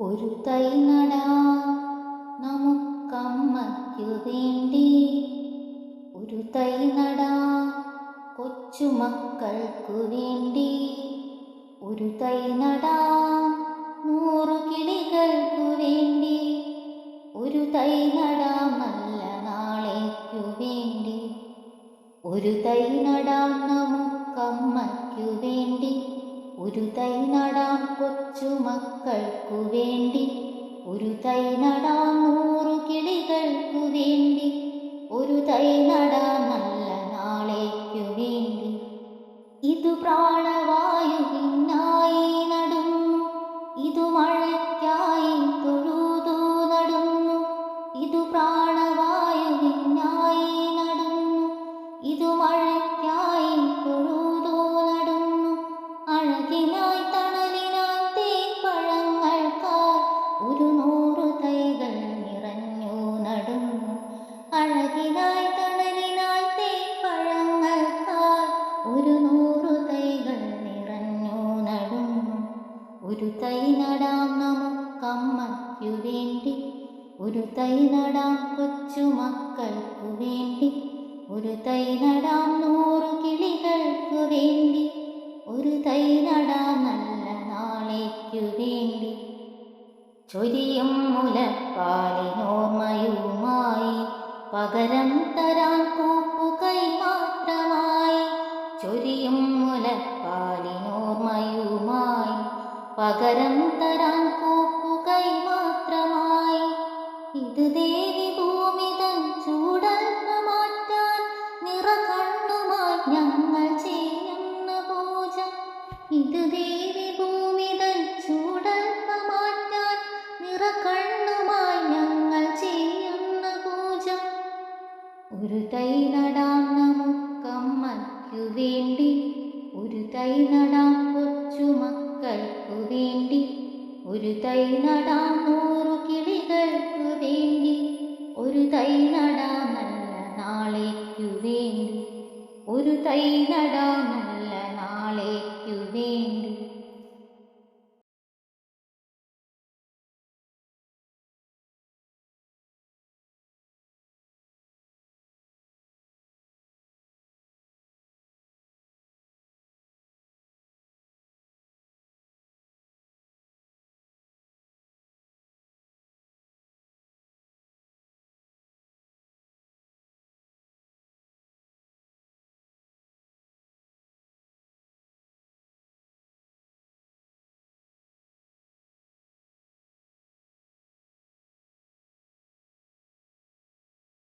ഒരു തൈ നടാം നമുക്കമ്മയ്ക്കു വേണ്ടി, ഒരു തൈ നടാം കൊച്ചുമക്കൾക്കു വേണ്ടി, ഒരു തൈ നടാം 100 കിളികൾക്കു വേണ്ടി, ഒരു തൈ നടാം നല്ല നാളേക്കു വേണ്ടി, ഒരു തൈ നടാം നമുക്കമ്മയ്ക്കു വേണ്ടി, ഒരു തൈ നടാം കൊച്ചുമക്കൾക്കു വേണ്ടി, ഒരു തൈ നടാം 100 കിളികൾക്കു വേണ്ടി, ഒരു തൈ നടാം നല്ല നാളേക്കു വേണ്ടി. ഇതു പ്രാണവായുവിനായി നടുന്നു, ഇതു മഴയ്ക്കായി തൊഴുതു നടുന്നു, ഇതു പ്രാണവായുവിനായി നടുന്നു, ഇതു മഴയ്ക്കായി തൊഴുതു നടുന്നു, അഴകിനായി തണലിനായി തേൻപഴങ്ങൾക്കായി ഒരു 100 തൈകൾ നിറഞ്ഞു നടുന്നു, അഴകിനായി തണലിനായി തേൻപഴങ്ങൾക്കായി ഒരു 100 തൈകൾ നിറഞ്ഞു നടുന്നു. ഒരു തൈ നടാം നമുക്കമ്മയ്ക്കു വേണ്ടി, ഒരു തൈ നടാം കൊച്ചുമക്കൾക്കു വേണ്ടി, ഒരു തൈ നടാം 100 കിളികൾക്കു വേണ്ടി, ഒരു തൈ നടാം നല്ല നാളേക്കു വേണ്ടി. ചൊരിയും മുലപ്പാലിനോർമ്മയുമായി പകരം തരാൻ കൂപ്പുകൈ മാത്രമായി, ചൊരിയും മുലപ്പാലിനോർമ്മയുമായി പകരം തരാൻ കൂപ്പുകൈ മാത്രമായി. ഇത് ദേവി ഭൂമി തൻ ചൂടൽപ്പ മാറ്റാൻ നിറകണ്ണുമായി ഞങ്ങൾ ചെയ്യുന്ന പൂജ, ഇത് ദേവി ഭൂമി തൻ ചൂടൽപ്പ മാറ്റാൻ നിറകണ്ണുമായി ഞങ്ങൾ ചെയ്യുന്ന പൂജ. ഒരു തൈ നടാം നമുക്കമ്മയ്ക്കു വേണ്ടി, ഒരു തൈ നടാം കൊച്ചുമക്കൾക്കു വേണ്ടി, ഒരു തൈ നടാം 100 കിളികൾക്കു വേണ്ടി, ഒരു തൈ നടാം നല്ല നാളേക്കു വേണ്ടി, ഒരു തൈ നടാം നല്ല നാളേക്കു വേണ്ടി.